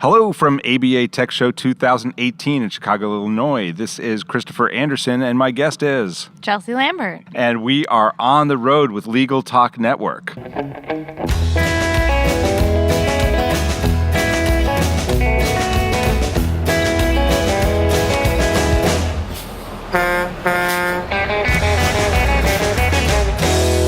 Hello from ABA Tech Show 2018 in Chicago, Illinois. This is Christopher Anderson, and my guest is Chelsey Lambert. And we are on the road with Legal Talk Network.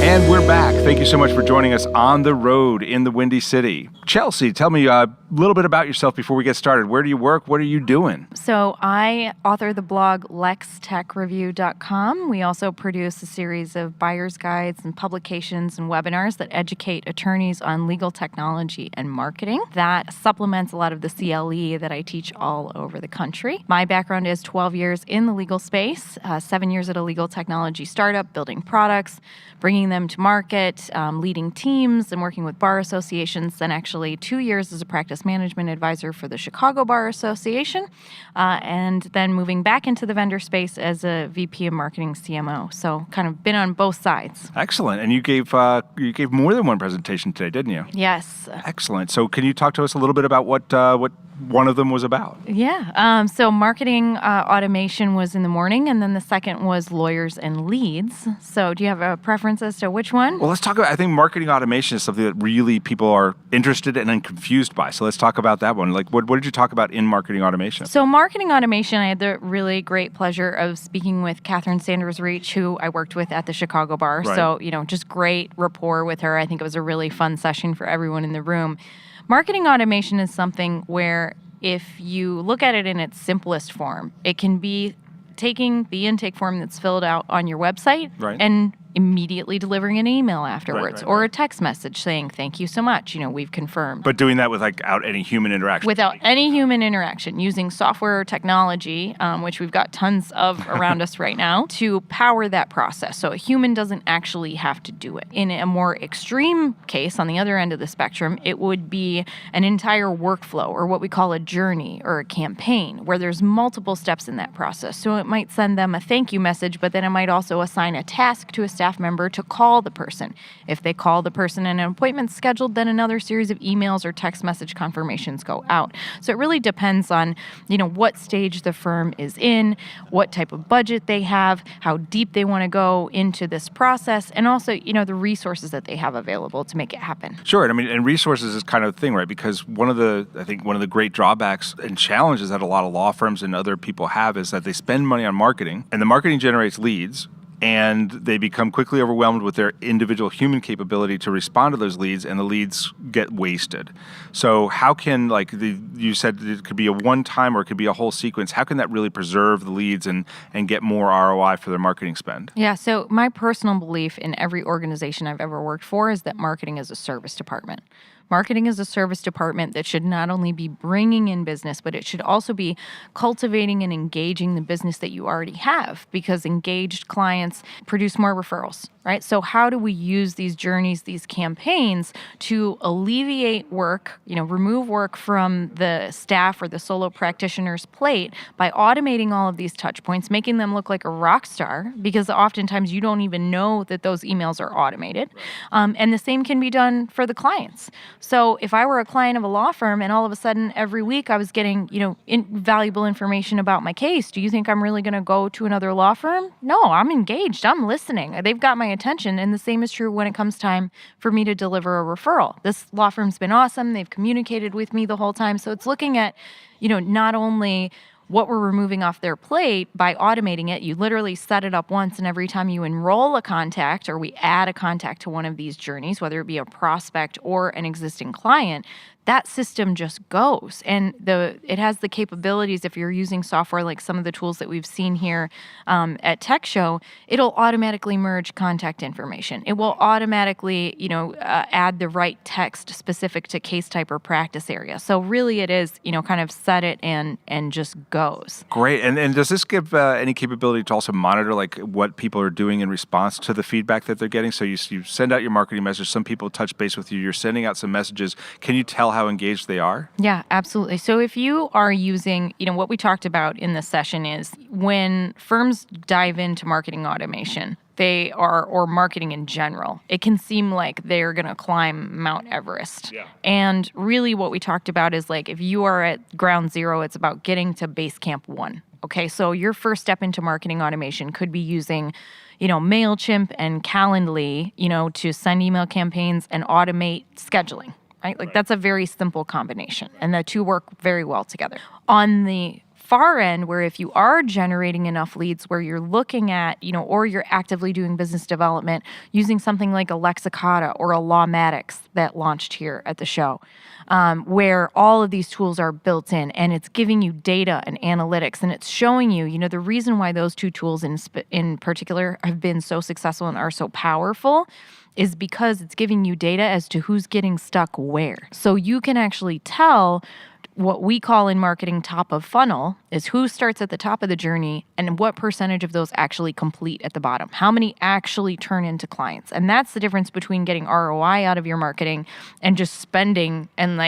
And we're back. Thank you so much for joining us on the road in the Windy City. Chelsey, tell me a little bit about yourself before we get started. Where do you work? What are you doing? So I author the blog LexTechReview.com. We also produce a series of buyer's guides and publications and webinars that educate attorneys on legal technology and marketing. That supplements a lot of the CLE that I teach all over the country. My background is 12 years in the legal space, 7 years at a legal technology startup, building products, bringing them to market, leading teams, and working with bar associations, then actually 2 years as a practice management advisor for the Chicago Bar Association, and then moving back into the vendor space as a VP of Marketing CMO. So kind of been on both sides. Excellent. And you gave more than one presentation today, didn't you? Yes. Excellent. So can you talk to us a little bit about what one of them was about? Yeah. So marketing automation was in the morning, and then the second was lawyers and leads. So do you have a preference as to which one? Well, let's talk about, I think marketing automation is something that really people are interested in and confused by. So let's talk about that one. Like, what did you talk about in marketing automation? So marketing automation, I had the really great pleasure of speaking with Catherine Sanders-Reach, who I worked with at the Chicago Bar. Right. So, just great rapport with her. I think it was a really fun session for everyone in the room. Marketing automation is something where if you look at it in its simplest form, it can be taking the intake form that's filled out on your website Right. and immediately delivering an email afterwards Right. or a text message saying, thank you so much, we've confirmed. But doing that without any human interaction. Without any human interaction, using software or technology, which we've got tons of around us right now, to power that process. So a human doesn't actually have to do it. In a more extreme case, on the other end of the spectrum, it would be an entire workflow or what we call a journey or a campaign where there's multiple steps in that process. So it might send them a thank you message, but then it might also assign a task to a staff member to call the person. If they call the person and an appointment's scheduled, then another series of emails or text message confirmations go out. So it really depends on, what stage the firm is in, what type of budget they have, how deep they want to go into this process, and also, the resources that they have available to make it happen. Sure. And resources is kind of the thing, right? Because one of the great drawbacks and challenges that a lot of law firms and other people have is that they spend money on marketing, and the marketing generates leads, and they become quickly overwhelmed with their individual human capability to respond to those leads, and the leads get wasted. So how can, you said it could be a one-time or it could be a whole sequence, how can that really preserve the leads and get more ROI for their marketing spend? Yeah, so my personal belief in every organization I've ever worked for is that marketing is a service department. Marketing is a service department that should not only be bringing in business, but it should also be cultivating and engaging the business that you already have, because engaged clients produce more referrals, right? So how do we use these journeys, these campaigns to alleviate work, remove work from the staff or the solo practitioner's plate by automating all of these touch points, making them look like a rock star, because oftentimes you don't even know that those emails are automated. And the same can be done for the clients. So if I were a client of a law firm and all of a sudden every week I was getting, valuable information about my case, do you think I'm really going to go to another law firm? No, I'm engaged. I'm listening. They've got my attention. And the same is true when it comes time for me to deliver a referral. This law firm's been awesome. They've communicated with me the whole time. So it's looking at, not only what we're removing off their plate by automating it. You literally set it up once, and every time you enroll a contact or we add a contact to one of these journeys, whether it be a prospect or an existing client, that system just goes. And it has the capabilities, if you're using software like some of the tools that we've seen here at Tech Show, it'll automatically merge contact information. It will automatically, add the right text specific to case type or practice area. So really it is, kind of set it and just goes. Great. And does this give any capability to also monitor what people are doing in response to the feedback that they're getting? So you send out your marketing message, some people touch base with you, you're sending out some messages. Can you tell how engaged they are? Yeah, absolutely. So if you are using, what we talked about in this session is when firms dive into marketing automation, or marketing in general. It can seem like they're going to climb Mount Everest. Yeah. And really what we talked about is like, if you are at ground zero, it's about getting to base camp 1. Okay. So your first step into marketing automation could be using, MailChimp and Calendly, to send email campaigns and automate scheduling, right? Like that's a very simple combination, and the two work very well together. On the far end, where if you are generating enough leads where you're looking at, or you're actively doing business development using something like a Lexicata or a Lawmatics that launched here at the show, where all of these tools are built in and it's giving you data and analytics, and it's showing you, the reason why those two tools in particular have been so successful and are so powerful is because it's giving you data as to who's getting stuck where. So you can actually tell what we call in marketing top of funnel is who starts at the top of the journey and what percentage of those actually complete at the bottom. How many actually turn into clients? And that's the difference between getting ROI out of your marketing and just spending and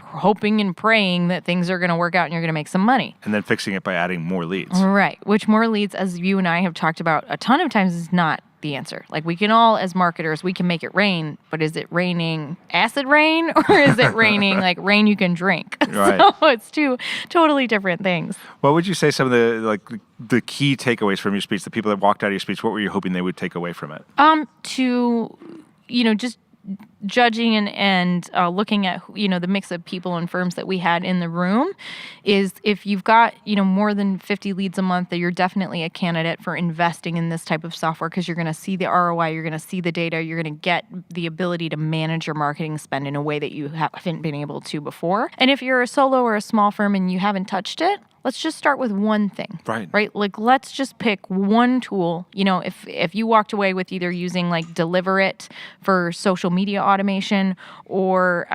hoping and praying that things are going to work out and you're going to make some money. And then fixing it by adding more leads. Right. Which more leads, as you and I have talked about a ton of times, is not the answer. Like we can all, as marketers, we can make it rain, but is it raining acid rain or is it raining like rain you can drink? Right. So it's two totally different things. What would you say some of the key takeaways from your speech, the people that walked out of your speech, what were you hoping they would take away from it? Just judging and looking at the mix of people and firms that we had in the room is if you've got more than 50 leads a month, that you're definitely a candidate for investing in this type of software, because you're going to see the ROI, you're going to see the data, you're going to get the ability to manage your marketing spend in a way that you haven't been able to before. And if you're a solo or a small firm and you haven't touched it, let's just start with one thing. Right? Like, let's just pick one tool. If you walked away with either using like Deliver It for social media automation or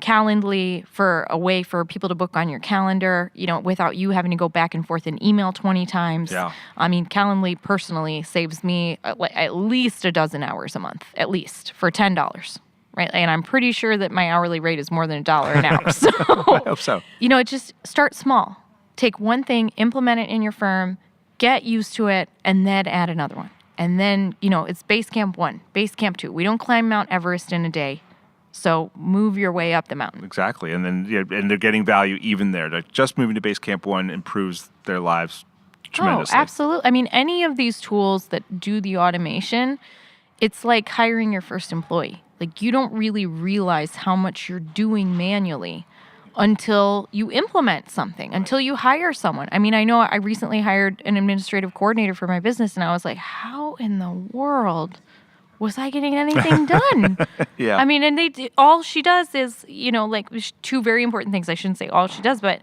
Calendly for a way for people to book on your calendar, without you having to go back and forth in email 20 times. Yeah. I mean, Calendly personally saves me at least a dozen hours a month, at least, for $10. Right. And I'm pretty sure that my hourly rate is more than $1 an hour. So, I hope so. It just start small. Take one thing, implement it in your firm, get used to it, and then add another one. And then, it's base camp 1, base camp 2. We don't climb Mount Everest in a day. So move your way up the mountain. Exactly. And then and they're getting value even there. Like just moving to base camp 1 improves their lives tremendously. Oh, absolutely. I mean, any of these tools that do the automation, it's like hiring your first employee. Like, you don't really realize how much you're doing manually until you implement something, until you hire someone. I mean, I know I recently hired an administrative coordinator for my business, and I was like, how in the world was I getting anything done? Yeah. I mean, and all she does is, two very important things. I shouldn't say all she does, but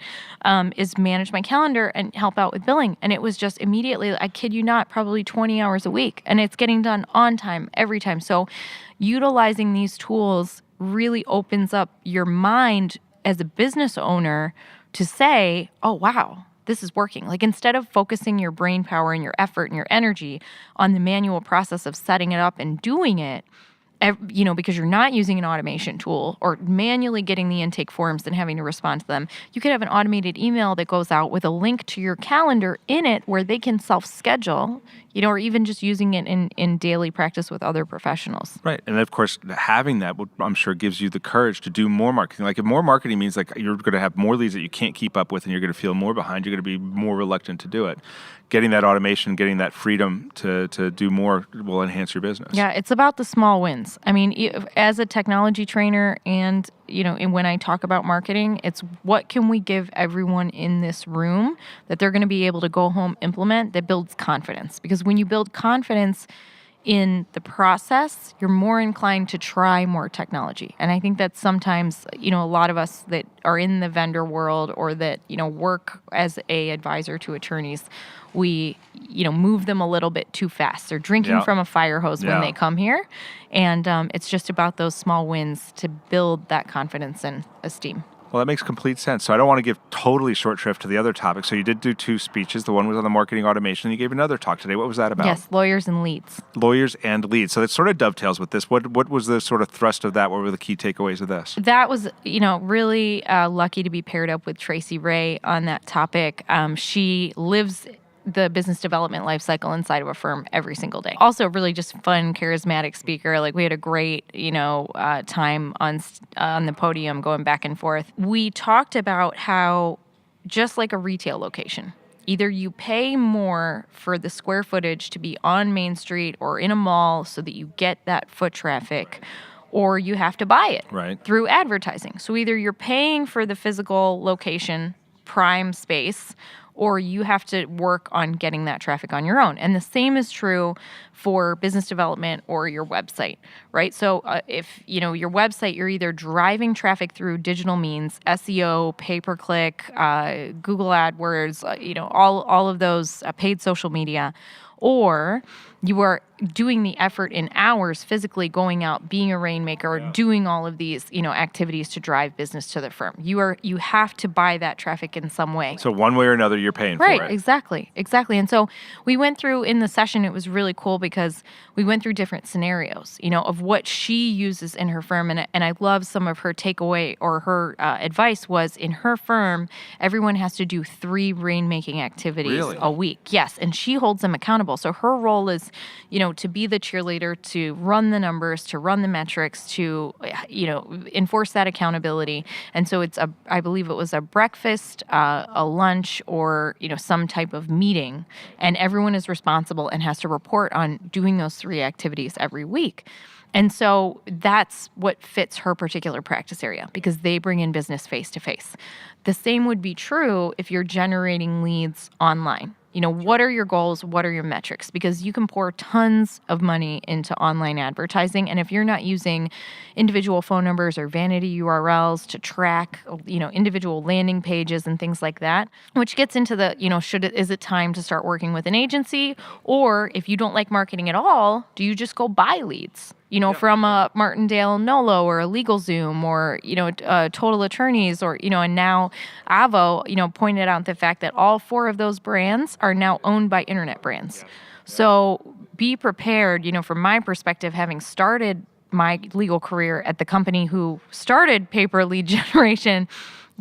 is manage my calendar and help out with billing. And it was just immediately, I kid you not, probably 20 hours a week. And it's getting done on time, every time. So utilizing these tools really opens up your mind as a business owner to say, oh, wow, this is working. Like, instead of focusing your brain power and your effort and your energy on the manual process of setting it up and doing it, because you're not using an automation tool or manually getting the intake forms and having to respond to them, you could have an automated email that goes out with a link to your calendar in it where they can self-schedule, or even just using it in daily practice with other professionals. Right. And of course, having that, I'm sure, gives you the courage to do more marketing. Like, if more marketing means like you're going to have more leads that you can't keep up with and you're going to feel more behind, you're going to be more reluctant to do it. Getting that automation, getting that freedom to do more will enhance your business. Yeah, it's about the small wins. I mean, as a technology trainer and, and when I talk about marketing, it's what can we give everyone in this room that they're going to be able to go home, implement, that builds confidence. Because when you build confidence in the process, you're more inclined to try more technology. And I think that sometimes, a lot of us that are in the vendor world or that, work as a advisor to attorneys, we, move them a little bit too fast. They're drinking from a fire hose when they come here. And it's just about those small wins to build that confidence and esteem. Well, that makes complete sense. So I don't want to give totally short shrift to the other topics. So you did do 2 speeches. The one was on the marketing automation. You gave another talk today. What was that about? Yes, lawyers and leads. Lawyers and leads. So that sort of dovetails with this. What was the sort of thrust of that? What were the key takeaways of this? That was, really lucky to be paired up with Tracy Ray on that topic. She lives the business development life cycle inside of a firm every single day. Also, really just fun, charismatic speaker. Like we had a great, time on the podium going back and forth. We talked about how just like a retail location, either you pay more for the square footage to be on Main Street or in a mall so that you get that foot traffic, or you have to buy it through advertising. So either you're paying for the physical location, prime space, or you have to work on getting that traffic on your own. And the same is true for business development or your website, right? So if, your website, you're either driving traffic through digital means, SEO, pay-per-click, Google AdWords, all of those paid social media, or you are doing the effort in hours physically going out, being a rainmaker, or doing all of these, activities to drive business to the firm. You have to buy that traffic in some way. So one way or another, you're paying for it. Right, exactly. And so we went through in the session, it was really cool because we went through different scenarios, of what she uses in her firm. And I love some of her takeaway or her advice was in her firm, everyone has to do 3 rainmaking activities a week. Yes, and she holds them accountable. So her role is, to be the cheerleader, to run the numbers, to run the metrics, to, enforce that accountability. And so I believe it was a breakfast, a lunch, or, some type of meeting. And everyone is responsible and has to report on doing those 3 activities every week. And so that's what fits her particular practice area because they bring in business face to face. The same would be true if you're generating leads online. What are your goals? What are your metrics? Because you can pour tons of money into online advertising. And if you're not using individual phone numbers or vanity URLs to track, individual landing pages and things like that, which gets into the, is it time to start working with an agency? Or if you don't like marketing at all, do you just go buy leads? From a Martindale Nolo or a LegalZoom or, Total Attorneys or, and now Avo, pointed out the fact that all 4 of those brands are now owned by internet brands. So be prepared, from my perspective, having started my legal career at the company who started paper lead generation,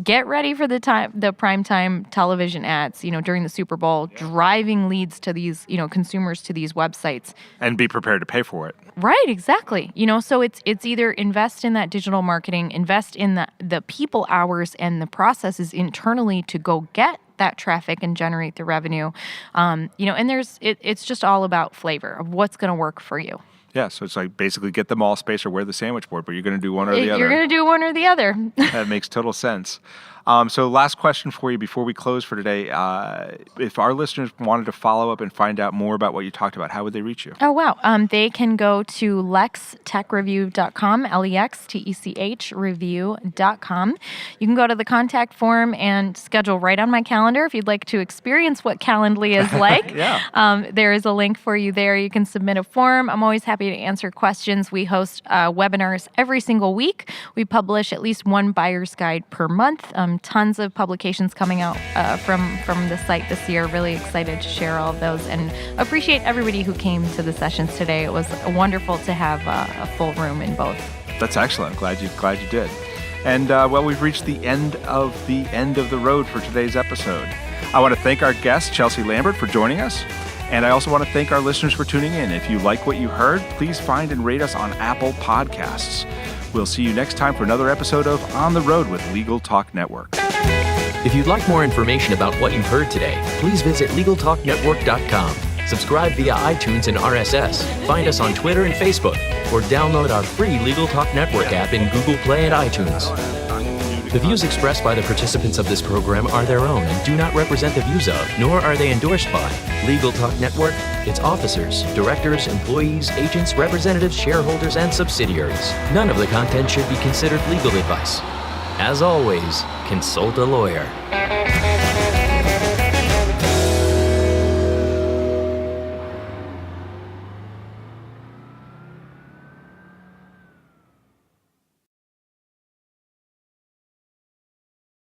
get ready for the primetime television ads, during the Super Bowl, driving leads to these, consumers to these websites. And be prepared to pay for it. Right, exactly. So it's either invest in that digital marketing, invest in the people hours and the processes internally to go get that traffic and generate the revenue. And it's just all about flavor of what's going to work for you. Yeah, so it's like basically get the mall space or wear the sandwich board, but you're going to do one or the other. You're going to do one or the other. That makes total sense. So last question for you before we close for today. If our listeners wanted to follow up and find out more about what you talked about, how would they reach you? Oh, wow. They can go to lextechreview.com, LEXTECH review.com. You can go to the contact form and schedule right on my calendar if you'd like to experience what Calendly is like. There is a link for you there. You can submit a form. I'm always happy to answer questions. We host webinars every single week. We publish at least one buyer's guide per month. Tons of publications coming out from the site this year. Really excited to share all of those and appreciate everybody who came to the sessions today. It was wonderful to have a full room in both. That's excellent. Glad you did. And we've reached the end of the road for today's episode. I want to thank our guest, Chelsey Lambert, for joining us. And I also want to thank our listeners for tuning in. If you like what you heard, please find and rate us on Apple Podcasts. We'll see you next time for another episode of On the Road with Legal Talk Network. If you'd like more information about what you've heard today, please visit LegalTalkNetwork.com. Subscribe via iTunes and RSS. Find us on Twitter and Facebook, or download our free Legal Talk Network app in Google Play and iTunes. The views expressed by the participants of this program are their own and do not represent the views of, nor are they endorsed by, Legal Talk Network, its officers, directors, employees, agents, representatives, shareholders, and subsidiaries. None of the content should be considered legal advice. As always, consult a lawyer.